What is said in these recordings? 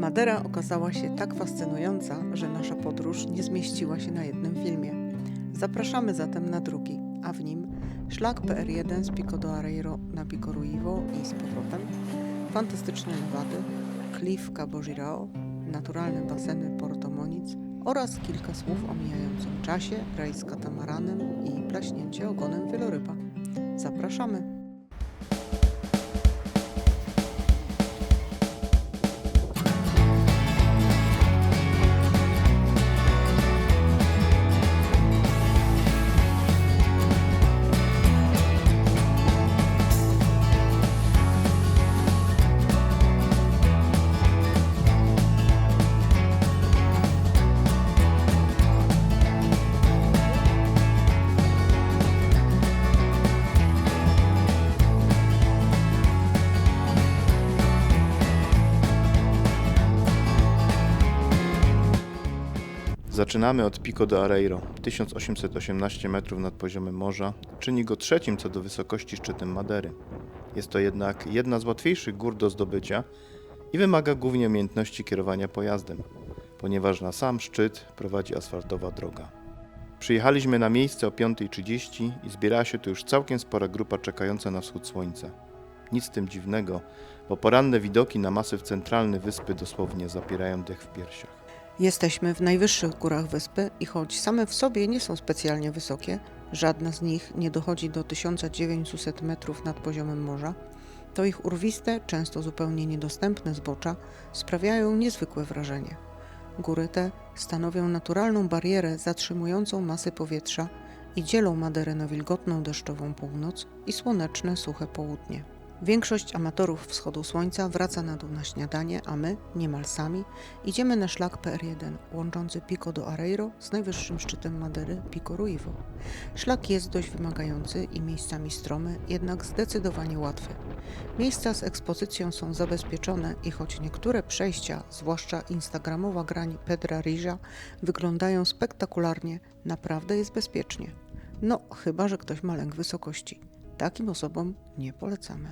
Madera okazała się tak fascynująca, że nasza podróż nie zmieściła się na jednym filmie. Zapraszamy zatem na drugi, a w nim szlak PR1 z Pico do Areiro na Pico Ruivo i z powrotem, fantastyczne Nevady, klif Cabo Girao, naturalne baseny Porto Moniz oraz kilka słów o mijającym czasie, rejs katamaranem i plaśnięcie ogonem wieloryba. Zapraszamy! Zaczynamy od Pico do Areiro, 1818 metrów nad poziomem morza, czyni go trzecim co do wysokości szczytem Madery. Jest to jednak jedna z łatwiejszych gór do zdobycia i wymaga głównie umiejętności kierowania pojazdem, ponieważ na sam szczyt prowadzi asfaltowa droga. Przyjechaliśmy na miejsce o 5:30 i zbierała się tu już całkiem spora grupa czekająca na wschód słońca. Nic z tym dziwnego, bo poranne widoki na masyw centralny wyspy dosłownie zapierają dech w piersiach. Jesteśmy w najwyższych górach wyspy i choć same w sobie nie są specjalnie wysokie, żadna z nich nie dochodzi do 1900 metrów nad poziomem morza, to ich urwiste, często zupełnie niedostępne zbocza sprawiają niezwykłe wrażenie. Góry te stanowią naturalną barierę zatrzymującą masy powietrza i dzielą Maderę na wilgotną deszczową północ i słoneczne, suche południe. Większość amatorów wschodu słońca wraca na dół na śniadanie, a my, niemal sami, idziemy na szlak PR1 łączący Pico do Areiro z najwyższym szczytem Madery Pico Ruivo. Szlak jest dość wymagający i miejscami stromy, jednak zdecydowanie łatwy. Miejsca z ekspozycją są zabezpieczone i choć niektóre przejścia, zwłaszcza instagramowa grań Pedra Rija, wyglądają spektakularnie, naprawdę jest bezpiecznie. No, chyba że ktoś ma lęk wysokości. Takim osobom nie polecamy.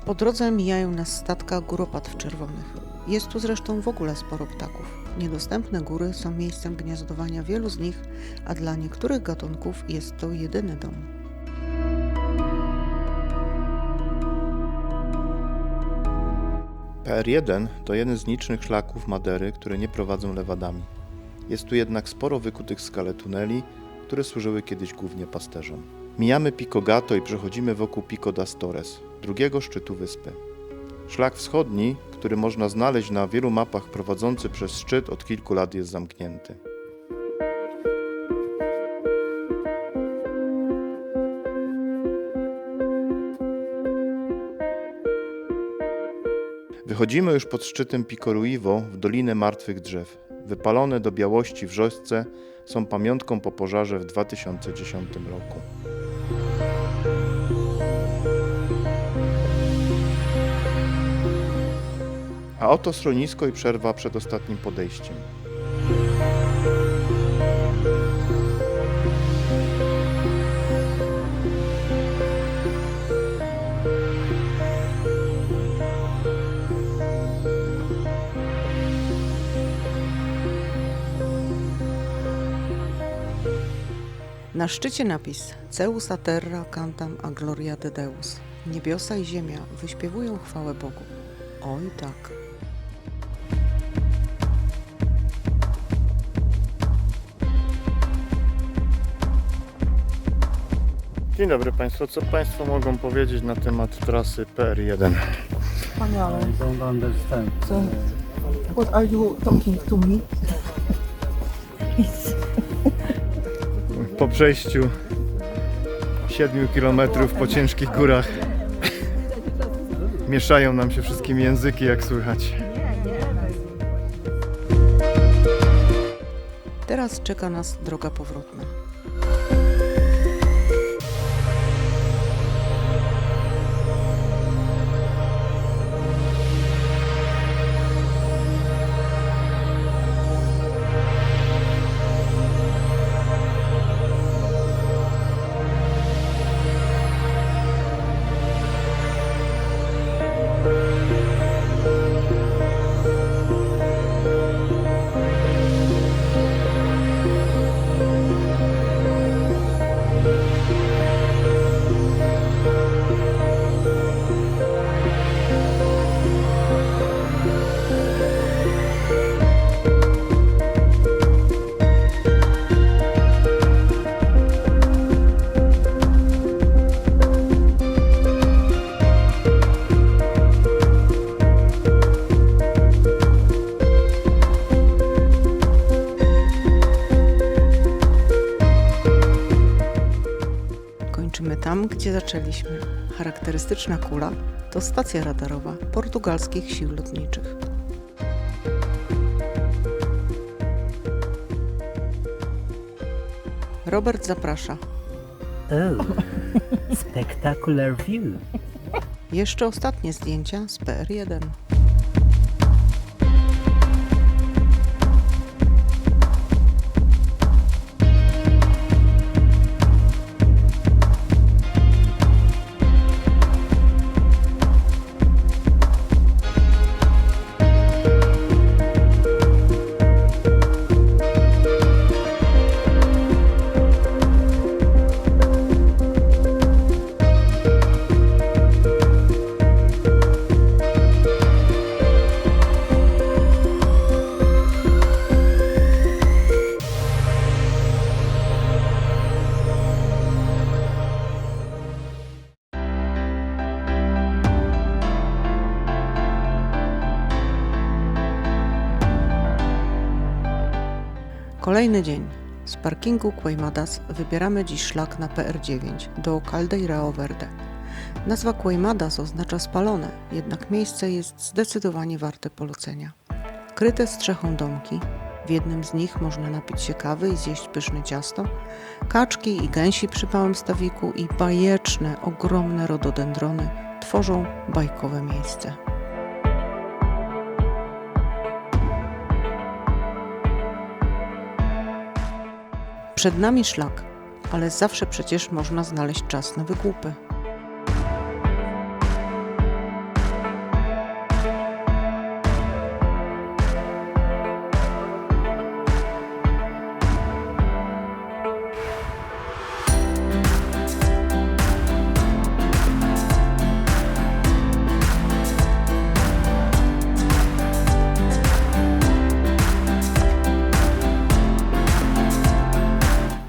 Po drodze mijają nas statka góropatw czerwonych. Jest tu zresztą w ogóle sporo ptaków. Niedostępne góry są miejscem gniazdowania wielu z nich, a dla niektórych gatunków jest to jedyny dom. PR1 to jeden z licznych szlaków Madery, które nie prowadzą lewadami. Jest tu jednak sporo wykutych w skale tuneli, które służyły kiedyś głównie pasterzom. Mijamy Pico Gato i przechodzimy wokół Pico das Torres, drugiego szczytu wyspy. Szlak wschodni, który można znaleźć na wielu mapach prowadzący przez szczyt, od kilku lat jest zamknięty. Wychodzimy już pod szczytem Pico Ruivo w Dolinę Martwych Drzew. Wypalone do białości wrzośce są pamiątką po pożarze w 2010 roku. A oto schronisko i przerwa przed ostatnim podejściem. Na szczycie napis Zeus a terra cantam a gloria de Deus. Niebiosa i ziemia wyśpiewują chwałę Bogu. Oj tak. Dzień dobry Państwu. Co Państwo mogą powiedzieć na temat trasy PR1? Wspaniale. I don't understand. So, what are you talking to me? Po przejściu 7 km po ciężkich górach mieszają nam się wszystkim języki, jak słychać. Teraz czeka nas droga powrotna. Kończymy tam, gdzie zaczęliśmy. Charakterystyczna kula to stacja radarowa portugalskich sił lotniczych. Robert zaprasza. Oh, spectacular view. Jeszcze ostatnie zdjęcia z PR1. Kolejny dzień. Z parkingu Queimadas wybieramy dziś szlak na PR9 do Caldeirao Verde. Nazwa Queimadas oznacza spalone, jednak miejsce jest zdecydowanie warte polecenia. Kryte strzechą domki, w jednym z nich można napić się kawy i zjeść pyszne ciasto, kaczki i gęsi przy małym stawiku i bajeczne, ogromne rododendrony tworzą bajkowe miejsce. Przed nami szlak, ale zawsze przecież można znaleźć czas na wygłupy.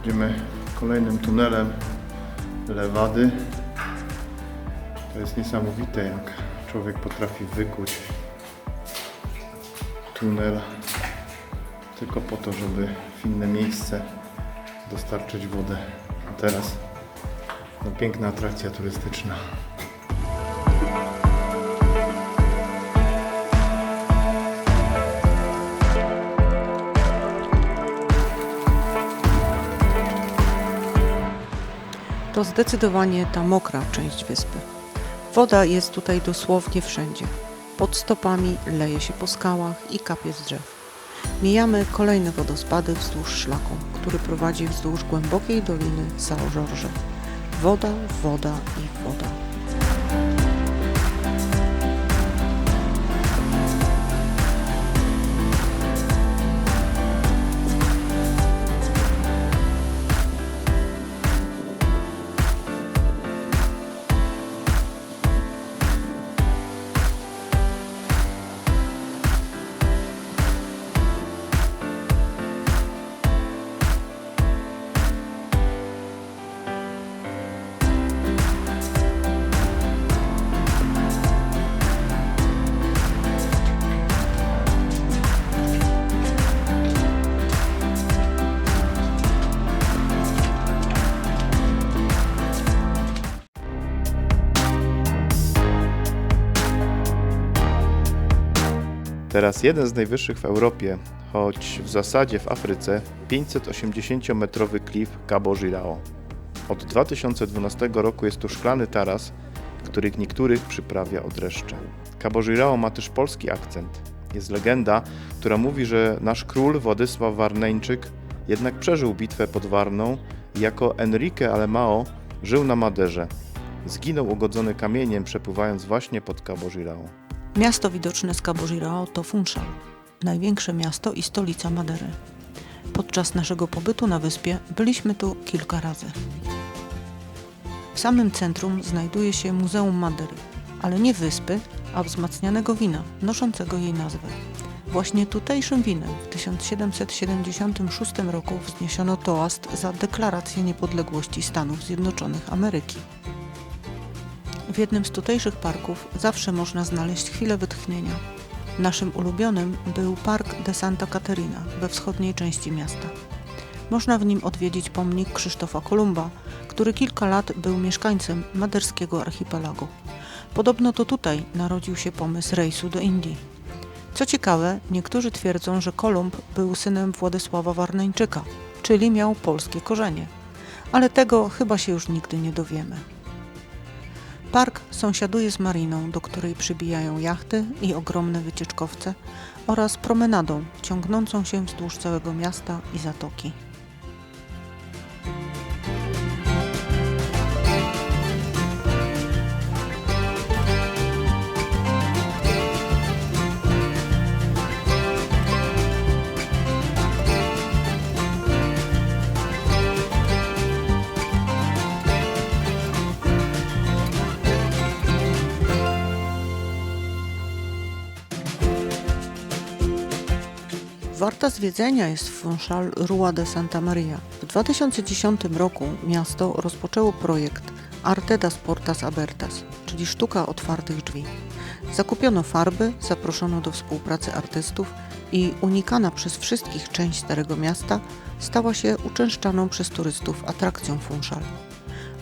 Idziemy kolejnym tunelem Lewady. To jest niesamowite, jak człowiek potrafi wykuć tunel tylko po to, żeby w inne miejsce dostarczyć wodę. A teraz no, piękna atrakcja turystyczna. To zdecydowanie ta mokra część wyspy. Woda jest tutaj dosłownie wszędzie. Pod stopami leje się po skałach i kapie z drzew. Mijamy kolejne wodospady wzdłuż szlaku, który prowadzi wzdłuż głębokiej doliny São Jorge. Woda, woda i woda. Teraz jeden z najwyższych w Europie, choć w zasadzie w Afryce, 580-metrowy klif Cabo Girao. Od 2012 roku jest tu szklany taras, który niektórych przyprawia o dreszcze. Cabo Girao ma też polski akcent. Jest legenda, która mówi, że nasz król Władysław Warneńczyk jednak przeżył bitwę pod Warną i jako Enrique Alemão żył na Maderze. Zginął ugodzony kamieniem, przepływając właśnie pod Cabo Girao. Miasto widoczne z Cabo Girao to Funchal, największe miasto i stolica Madery. Podczas naszego pobytu na wyspie byliśmy tu kilka razy. W samym centrum znajduje się Muzeum Madery, ale nie wyspy, a wzmacnianego wina, noszącego jej nazwę. Właśnie tutejszym winem w 1776 roku wzniesiono toast za deklarację niepodległości Stanów Zjednoczonych Ameryki. W jednym z tutejszych parków zawsze można znaleźć chwilę wytchnienia. Naszym ulubionym był Park de Santa Caterina we wschodniej części miasta. Można w nim odwiedzić pomnik Krzysztofa Kolumba, który kilka lat był mieszkańcem maderskiego archipelagu. Podobno to tutaj narodził się pomysł rejsu do Indii. Co ciekawe, niektórzy twierdzą, że Kolumb był synem Władysława Warneńczyka, czyli miał polskie korzenie. Ale tego chyba się już nigdy nie dowiemy. Park sąsiaduje z mariną, do której przybijają jachty i ogromne wycieczkowce oraz promenadą ciągnącą się wzdłuż całego miasta i zatoki. Warta zwiedzenia jest w Funchal Rua de Santa Maria. W 2010 roku miasto rozpoczęło projekt Arte das Portas Abertas, czyli sztuka otwartych drzwi. Zakupiono farby, zaproszono do współpracy artystów i unikana przez wszystkich część Starego Miasta stała się uczęszczaną przez turystów atrakcją Funchal.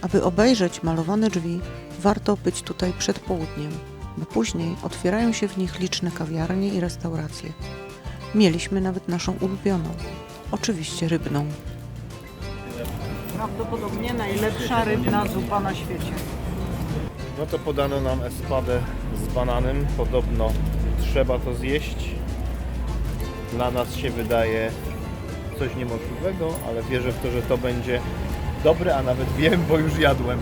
Aby obejrzeć malowane drzwi, warto być tutaj przed południem, bo później otwierają się w nich liczne kawiarnie i restauracje. Mieliśmy nawet naszą ulubioną, oczywiście rybną. Prawdopodobnie najlepsza rybna zupa na świecie. No to podano nam espadę z bananem. Podobno trzeba to zjeść. Dla nas się wydaje coś niemożliwego, ale wierzę w to, że to będzie dobre, a nawet wiem, bo już jadłem.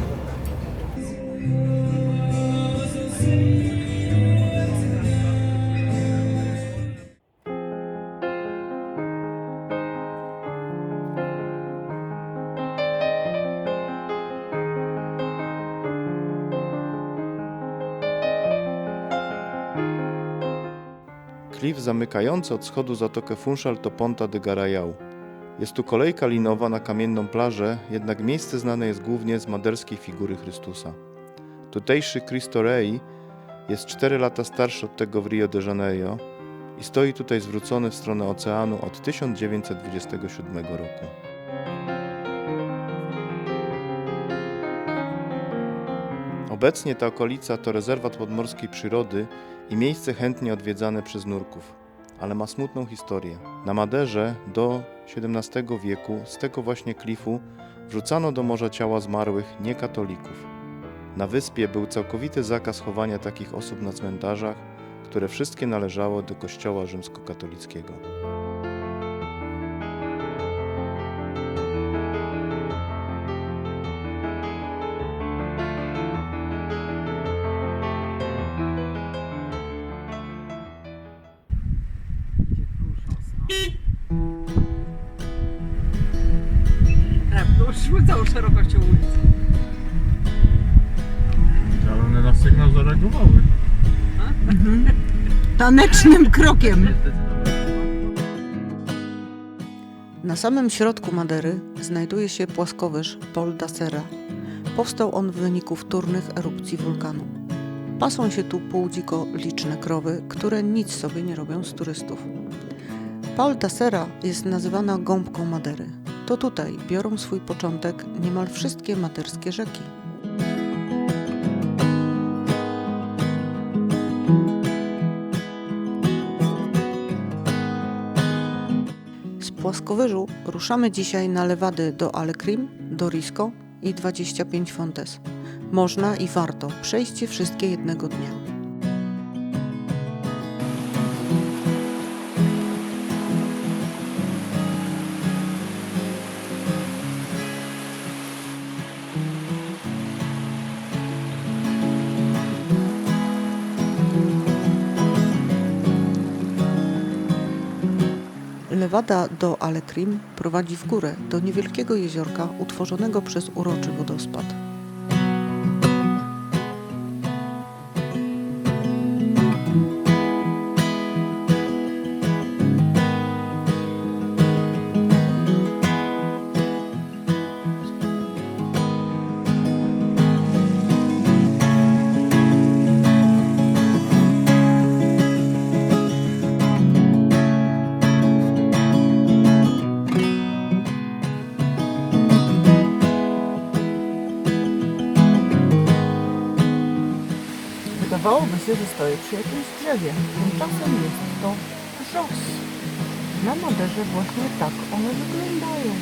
Klif zamykający od wschodu zatokę Funchal to Ponta de Garayal. Jest tu kolejka linowa na kamienną plażę, jednak miejsce znane jest głównie z maderskiej figury Chrystusa. Tutejszy Cristo Rei jest 4 lata starszy od tego w Rio de Janeiro i stoi tutaj zwrócony w stronę oceanu od 1927 roku. Obecnie ta okolica to rezerwat podmorskiej przyrody i miejsce chętnie odwiedzane przez nurków, ale ma smutną historię. Na Maderze do XVII wieku z tego właśnie klifu wrzucano do morza ciała zmarłych niekatolików. Na wyspie był całkowity zakaz chowania takich osób na cmentarzach, które wszystkie należały do kościoła rzymskokatolickiego. Tak, to już szły całą szerokością ulicy. Ale one na sygnał zareagowały. Tanecznym krokiem. Na samym środku Madery znajduje się płaskowyż Pol da Serra. Powstał on w wyniku wtórnych erupcji wulkanu. Pasą się tu półdziko liczne krowy, które nic sobie nie robią z turystów. Pol da Serra jest nazywana gąbką Madery. To tutaj biorą swój początek niemal wszystkie maderskie rzeki. płaskowyżu ruszamy dzisiaj na lewady do Alecrim, do Risco i 25 Fontes. Można i warto przejść je wszystkie jednego dnia. Lewada do Alecrim prowadzi w górę do niewielkiego jeziorka utworzonego przez uroczy wodospad. Wydawałoby się, że stoję przy jakimś drzewie. Tymczasem jest to wrzos. Na Maderze właśnie tak one wyglądają.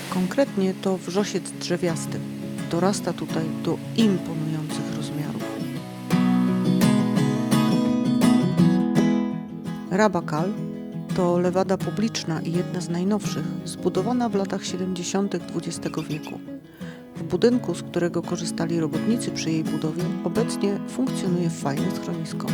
Konkretnie to wrzosiec drzewiasty. Dorasta tutaj do imponujących rozmiarów. Rabakal to lewada publiczna i jedna z najnowszych, zbudowana w latach 70. XX wieku. W budynku, z którego korzystali robotnicy przy jej budowie, obecnie funkcjonuje fajne schronisko.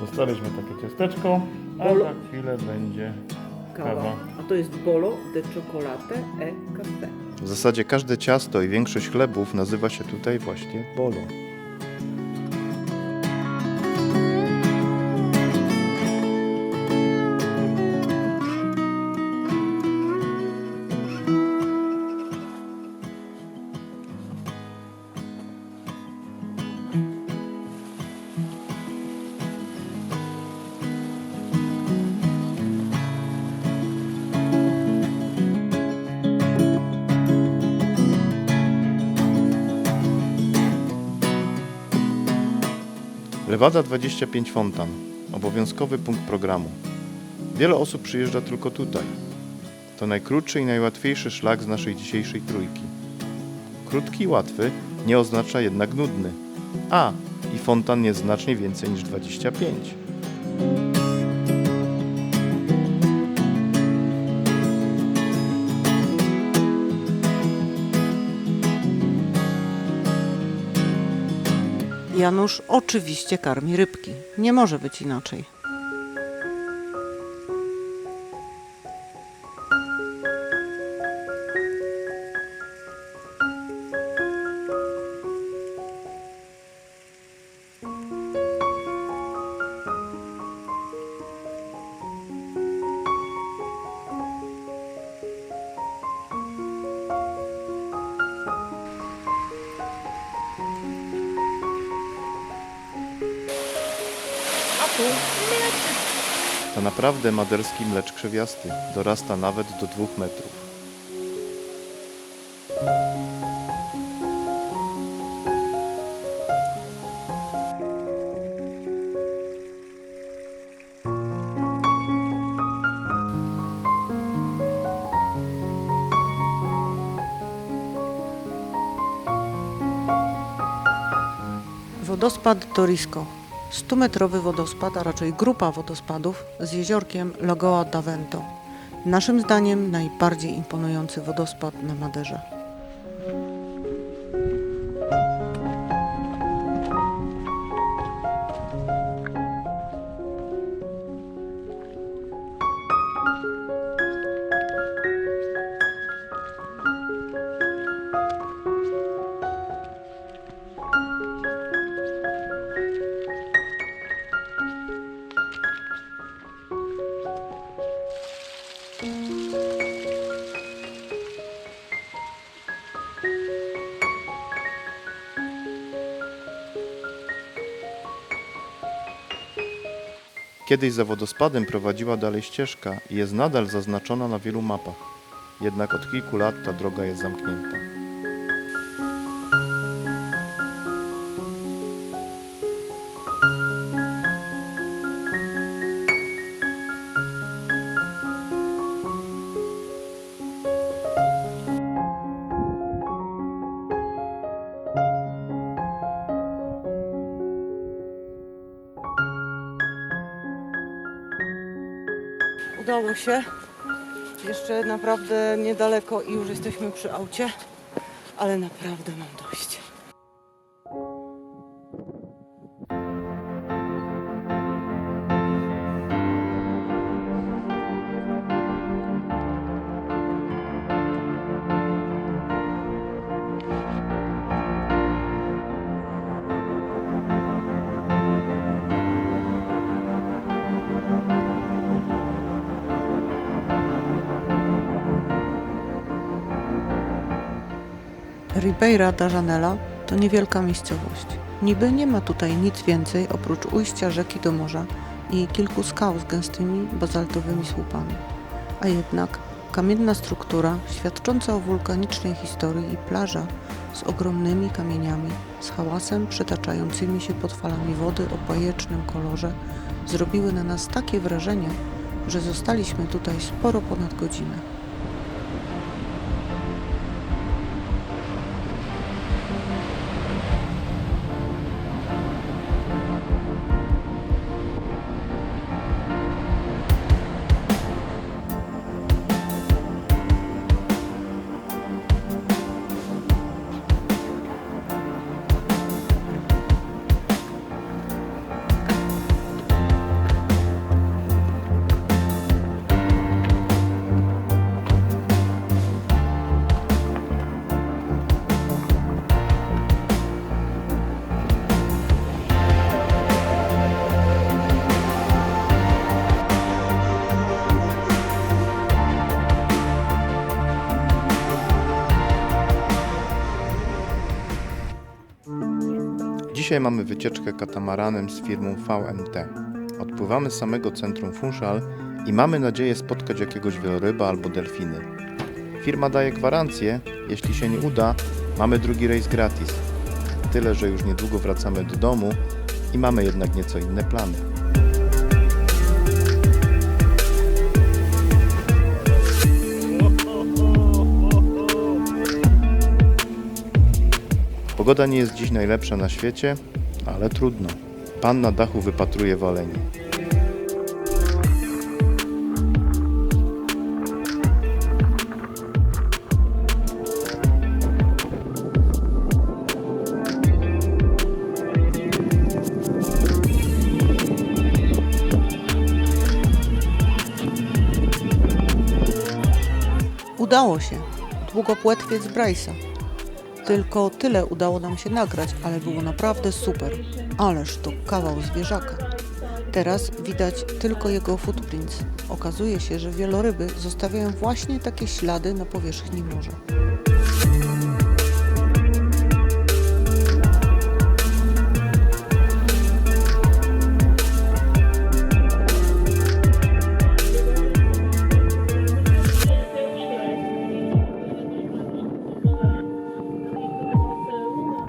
Dostaliśmy takie ciasteczko, a za chwilę będzie kawa. A to jest bolo de chocolate e café. W zasadzie każde ciasto i większość chlebów nazywa się tutaj właśnie bolo. Lewada 25 Fontan. Obowiązkowy punkt programu. Wiele osób przyjeżdża tylko tutaj. To najkrótszy i najłatwiejszy szlak z naszej dzisiejszej trójki. Krótki i łatwy nie oznacza jednak nudny. I fontan jest znacznie więcej niż 25. Janusz oczywiście karmi rybki. Nie może być inaczej. To naprawdę maderski mlecz krzewiasty. Dorasta nawet do 2 metrów. Wodospad do Risco. 100-metrowy wodospad, a raczej grupa wodospadów z jeziorkiem Lagoa da Vento. Naszym zdaniem najbardziej imponujący wodospad na Maderze. Kiedyś za wodospadem prowadziła dalej ścieżka i jest nadal zaznaczona na wielu mapach. Jednak od kilku lat ta droga jest zamknięta. Udało się. Jeszcze naprawdę niedaleko i już jesteśmy przy aucie, ale naprawdę mam dość. Ribeira da Janela to niewielka miejscowość. Niby nie ma tutaj nic więcej oprócz ujścia rzeki do morza i kilku skał z gęstymi bazaltowymi słupami. A jednak kamienna struktura świadcząca o wulkanicznej historii i plaża z ogromnymi kamieniami, z hałasem przetaczającymi się pod falami wody o bajecznym kolorze zrobiły na nas takie wrażenie, że zostaliśmy tutaj sporo ponad godzinę. Dzisiaj mamy wycieczkę katamaranem z firmą VMT. Odpływamy z samego centrum Funchal i mamy nadzieję spotkać jakiegoś wieloryba albo delfiny. Firma daje gwarancję, jeśli się nie uda, mamy drugi rejs gratis. Tyle, że już niedługo wracamy do domu i mamy jednak nieco inne plany. Pogoda nie jest dziś najlepsza na świecie, ale trudno. Pan na dachu wypatruje walenie. Udało się. Długopłetwiec Bryce'a. Tylko tyle udało nam się nagrać, ale było naprawdę super. Ależ to kawał zwierzaka. Teraz widać tylko jego footprints. Okazuje się, że wieloryby zostawiają właśnie takie ślady na powierzchni morza.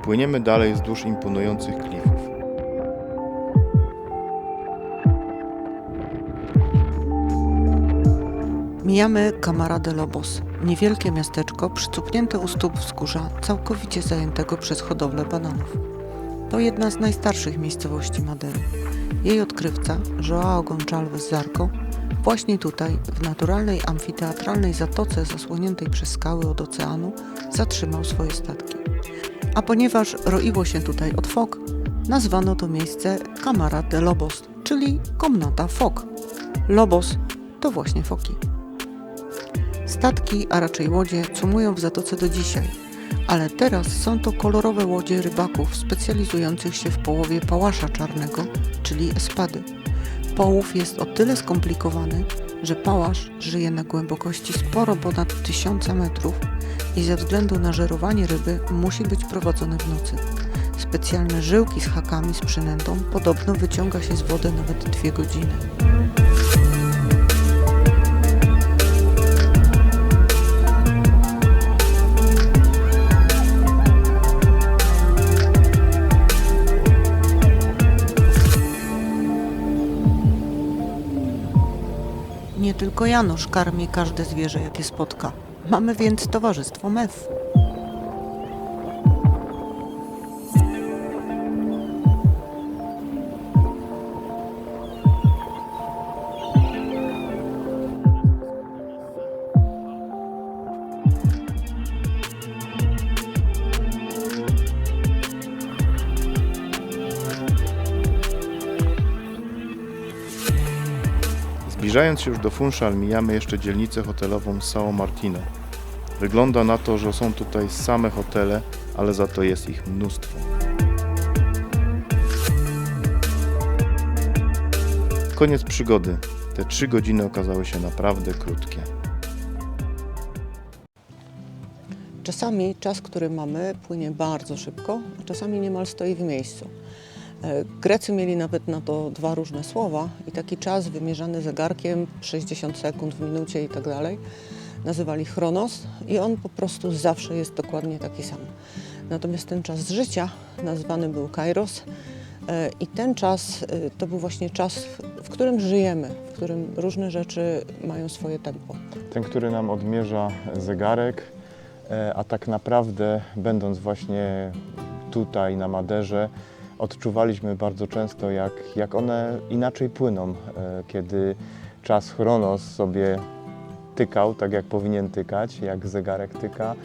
Płyniemy dalej wzdłuż imponujących klifów. Mijamy Camara de Lobos, niewielkie miasteczko przycupnięte u stóp wzgórza, całkowicie zajętego przez hodowlę bananów. To jedna z najstarszych miejscowości Madery. Jej odkrywca, João Gonçalves Zarco, właśnie tutaj, w naturalnej amfiteatralnej zatoce zasłoniętej przez skały od oceanu, zatrzymał swoje statki. A ponieważ roiło się tutaj od fok, nazwano to miejsce Camara de Lobos, czyli komnata fok. Lobos to właśnie foki. Statki, a raczej łodzie, cumują w zatoce do dzisiaj, ale teraz są to kolorowe łodzie rybaków specjalizujących się w połowie pałasza czarnego, czyli espady. Połów jest o tyle skomplikowany, że pałasz żyje na głębokości sporo ponad 1000 metrów i ze względu na żerowanie ryby musi być prowadzony w nocy. Specjalne żyłki z hakami z przynętą podobno wyciąga się z wody nawet 2 godziny. Nie tylko Janusz karmi każde zwierzę, jakie spotka. Mamy więc towarzystwo mew. Zbliżając się już do Funchal, mijamy jeszcze dzielnicę hotelową São Martinho. Wygląda na to, że są tutaj same hotele, ale za to jest ich mnóstwo. Koniec przygody. Te 3 godziny okazały się naprawdę krótkie. Czasami czas, który mamy, płynie bardzo szybko, a czasami niemal stoi w miejscu. Grecy mieli nawet na to 2 różne słowa i taki czas wymierzany zegarkiem, 60 sekund w minucie i tak dalej, nazywali chronos i on po prostu zawsze jest dokładnie taki sam. Natomiast ten czas życia nazwany był kairos i ten czas to był właśnie czas, w którym żyjemy, w którym różne rzeczy mają swoje tempo. Ten, który nam odmierza zegarek, a tak naprawdę będąc właśnie tutaj na Maderze, odczuwaliśmy bardzo często, jak one inaczej płyną, kiedy czas chronos sobie tykał tak, jak powinien tykać, jak zegarek tyka,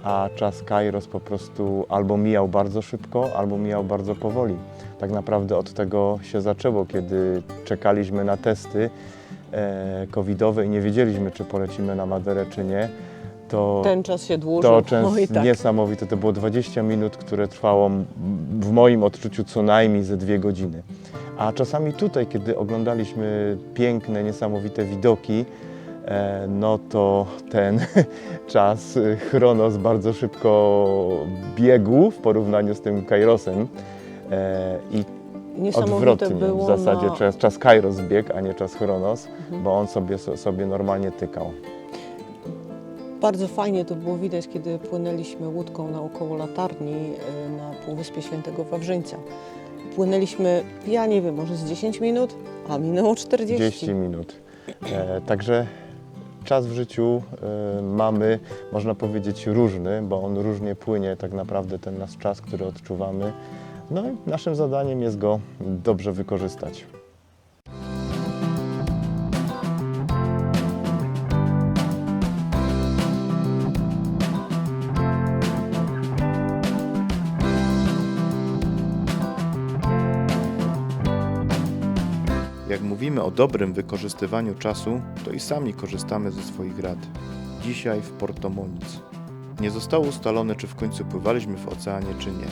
a czas kairos po prostu albo mijał bardzo szybko, albo mijał bardzo powoli. Tak naprawdę od tego się zaczęło, kiedy czekaliśmy na testy covidowe i nie wiedzieliśmy, czy polecimy na Maderę, czy nie. Ten czas się dłużył. To czas Oj, tak. niesamowite, to było 20 minut, które trwało w moim odczuciu co najmniej ze 2 godziny. A czasami tutaj, kiedy oglądaliśmy piękne, niesamowite widoki, no to ten czas chronos bardzo szybko biegł w porównaniu z tym kairosem i Niesamowite odwrotnie było w zasadzie czas kairos biegł, a nie czas chronos, bo on sobie normalnie tykał. Bardzo fajnie to było widać, kiedy płynęliśmy łódką naokoło latarni na Półwyspie Świętego Wawrzyńca. Płynęliśmy, ja nie wiem, może z 10 minut, a minęło 40. minut. Także czas w życiu mamy, można powiedzieć, różny, bo on różnie płynie tak naprawdę ten nasz czas, który odczuwamy. No i naszym zadaniem jest go dobrze wykorzystać. Jak mówimy o dobrym wykorzystywaniu czasu, to i sami korzystamy ze swoich rad. Dzisiaj w Porto Moniz. Nie zostało ustalone, czy w końcu pływaliśmy w oceanie, czy nie.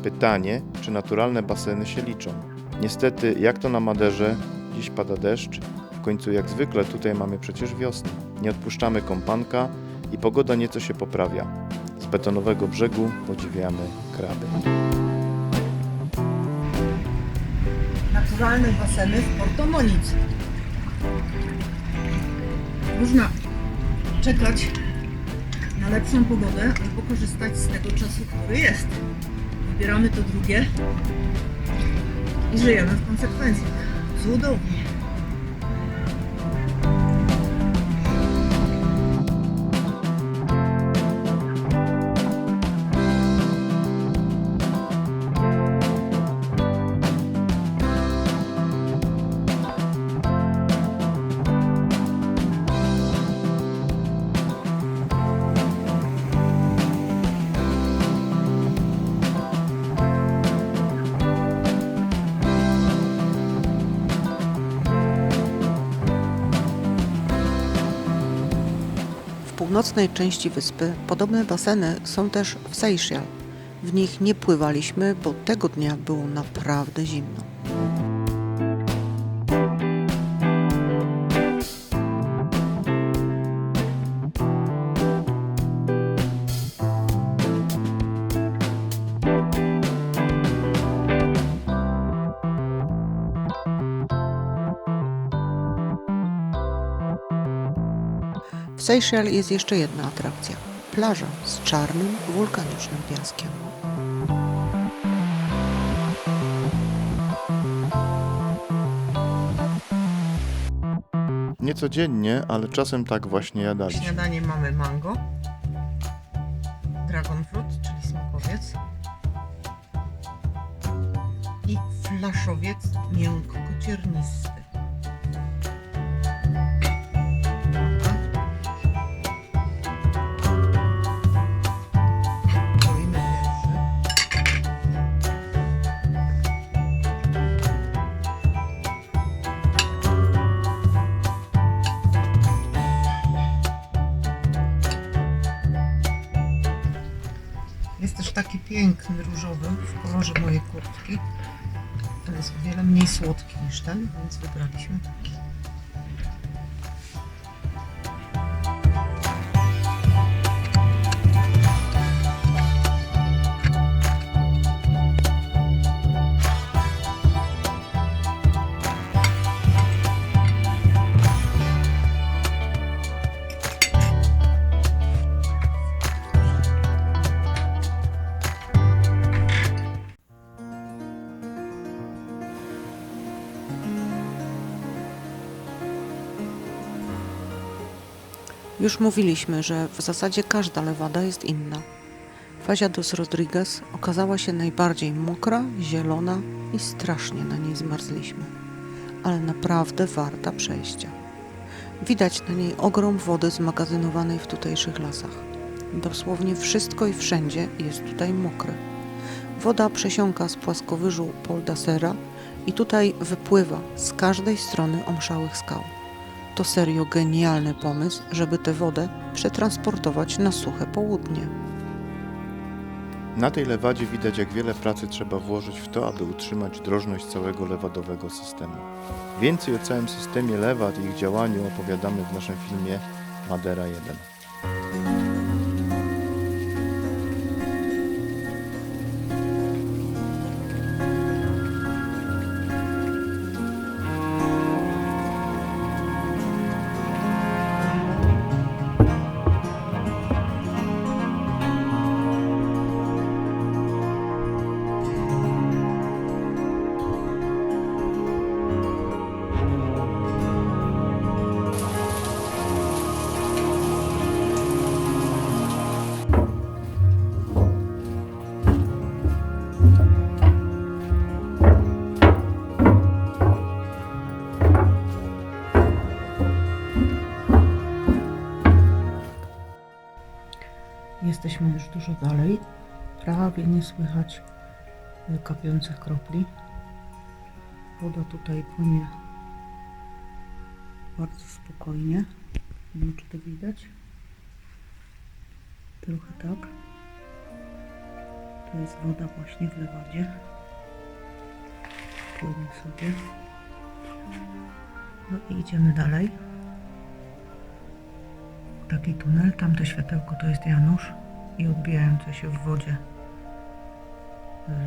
Pytanie, czy naturalne baseny się liczą. Niestety, jak to na Maderze, dziś pada deszcz, w końcu jak zwykle tutaj mamy przecież wiosnę. Nie odpuszczamy kompanka i pogoda nieco się poprawia. Z betonowego brzegu podziwiamy kraby. Naturalne baseny w Porto Moniz. Można czekać na lepszą pogodę albo korzystać z tego czasu, który jest. Wybieramy to drugie i żyjemy w konsekwencji. Cudownie. W północnej części wyspy podobne baseny są też w Seychelles. W nich nie pływaliśmy, bo tego dnia było naprawdę zimno. W Seychelles jest jeszcze jedna atrakcja. Plaża z czarnym, wulkanicznym piaskiem. Niecodziennie, ale czasem tak właśnie W jadaliśmy. śniadanie mamy mango, dragon fruit, czyli smakowiec i flaszowiec miękkociernisty. Kroimy wierszy. Jest też taki piękny, różowy, w kolorze mojej kurtki. To jest o wiele mniej słodki niż ten, więc wybraliśmy taki. Już mówiliśmy, że w zasadzie każda lewada jest inna. Fazia dos Rodriguez okazała się najbardziej mokra, zielona i strasznie na niej zmarzliśmy. Ale naprawdę warta przejścia. Widać na niej ogrom wody zmagazynowanej w tutejszych lasach. Dosłownie wszystko i wszędzie jest tutaj mokre. Woda przesiąka z płaskowyżu Pol d'Acera i tutaj wypływa z każdej strony omszałych skał. To serio genialny pomysł, żeby tę wodę przetransportować na suche południe. Na tej lewadzie widać, jak wiele pracy trzeba włożyć w to, aby utrzymać drożność całego lewadowego systemu. Więcej o całym systemie lewad i ich działaniu opowiadamy w naszym filmie Madera 1. Jesteśmy już dużo dalej. Prawie nie słychać kapiących kropli. Woda tutaj płynie bardzo spokojnie. Nie wiem, czy to widać. Trochę tak. To jest woda właśnie w lewadzie. Płynie sobie. No i idziemy dalej. Taki tunel, tamte światełko to jest Janusz i odbijające się w wodzie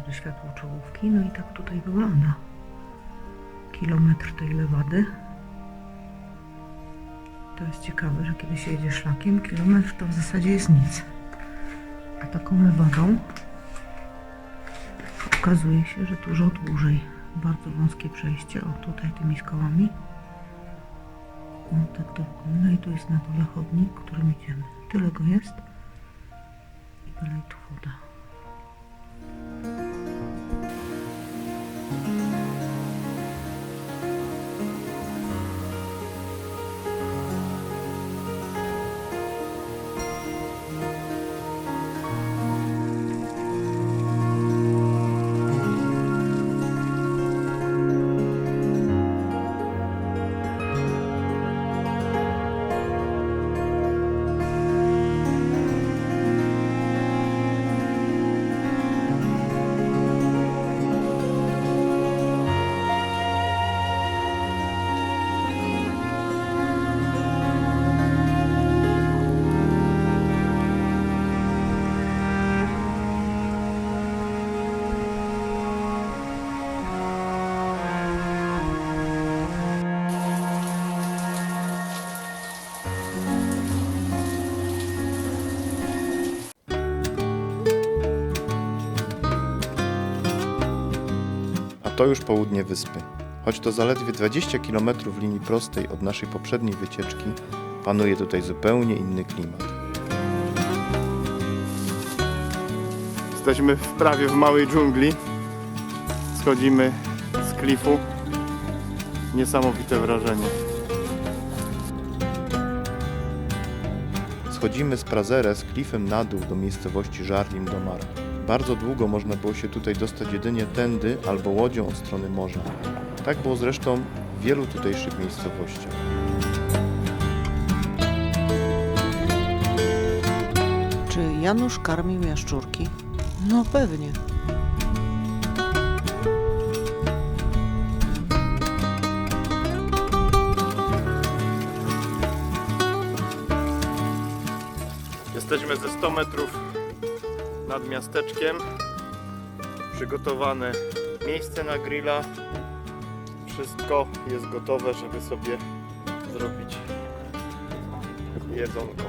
do światło czołówki. No i tak tutaj wygląda. Kilometr tej lewady. To jest ciekawe, że kiedy się jedzie szlakiem, kilometr to w zasadzie jest nic. A taką lewadą okazuje się, że dużo dłużej. Bardzo wąskie przejście, o tutaj tymi skałami. O, tak to wygląda i tu jest na dole chodnik, którym idziemy. Tyle go jest i dalej tu woda. To już południe wyspy. Choć to zaledwie 20 km linii prostej od naszej poprzedniej wycieczki, panuje tutaj zupełnie inny klimat. Jesteśmy prawie w małej dżungli. Schodzimy z klifu. Niesamowite wrażenie. Schodzimy z Prazere z klifem na dół do miejscowości Jardim do Mar. Bardzo długo można było się tutaj dostać jedynie tędy albo łodzią od strony morza. Tak było zresztą w wielu tutejszych miejscowościach. Czy Janusz karmił jaszczurki? No pewnie. Jesteśmy ze 100 metrów nad miasteczkiem. Przygotowane miejsce na grilla. Wszystko jest gotowe, żeby sobie zrobić jedzonko.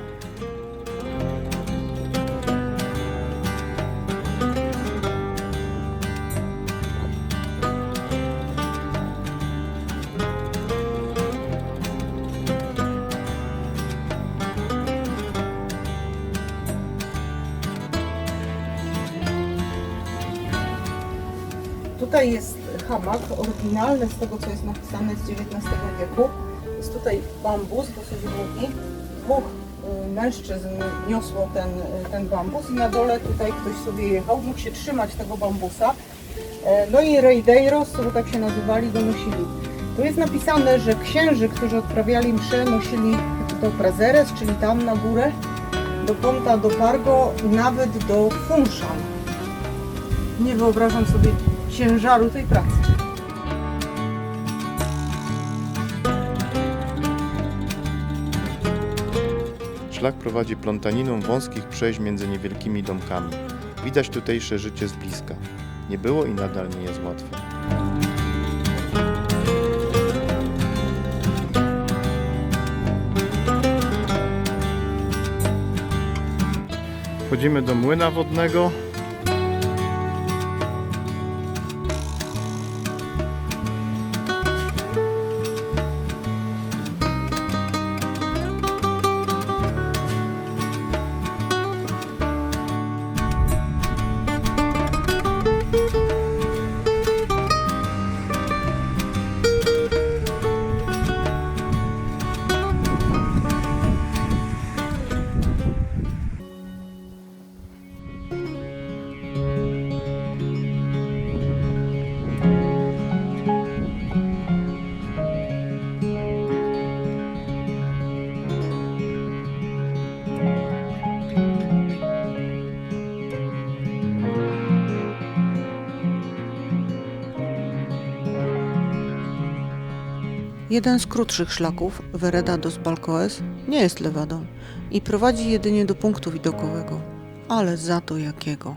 Tutaj jest hamak oryginalny z tego, co jest napisane z XIX wieku. Jest tutaj bambus dosyć długi. Dwóch mężczyzn niosło ten bambus i na dole tutaj ktoś sobie jechał. Mógł się trzymać tego bambusa. No i rejdeiros, bo tak się nazywali, go nosili. Tu jest napisane, że księży, którzy odprawiali mszę, nosili do Prazeres, czyli tam na górę, do Ponta do Pargo, nawet do Funchal. Nie wyobrażam sobie ciężaru tej pracy. Szlak prowadzi plątaniną wąskich przejść między niewielkimi domkami. Widać tutejsze życie z bliska. Nie było i nadal nie jest łatwe. Wchodzimy do młyna wodnego. Jeden z krótszych szlaków, Vereda dos Balcoes, nie jest lewadą i prowadzi jedynie do punktu widokowego. Ale za to jakiego?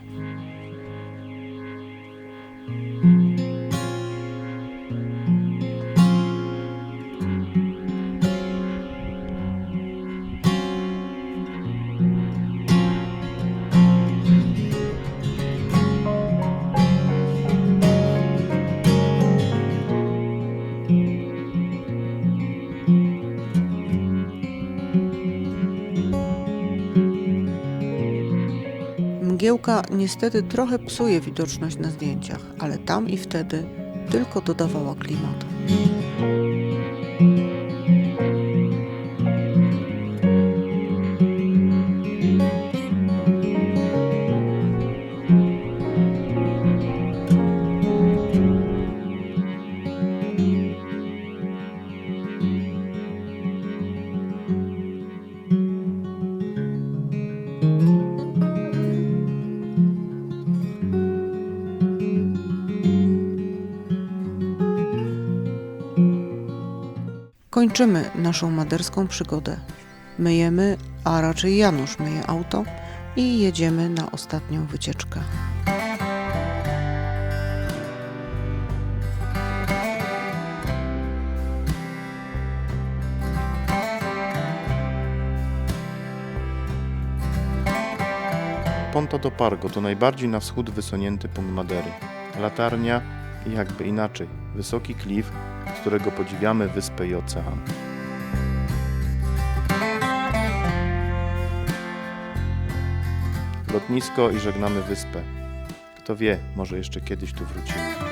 Mgiełka niestety trochę psuje widoczność na zdjęciach, ale tam i wtedy tylko dodawała klimatu. Kończymy naszą maderską przygodę. Myjemy, a raczej Janusz myje auto i jedziemy na ostatnią wycieczkę. Ponta do Pargo to najbardziej na wschód wysunięty punkt Madery. Latarnia i jakby inaczej, wysoki klif, z którego podziwiamy wyspę i ocean. Lotnisko i żegnamy wyspę. Kto wie, może jeszcze kiedyś tu wrócimy.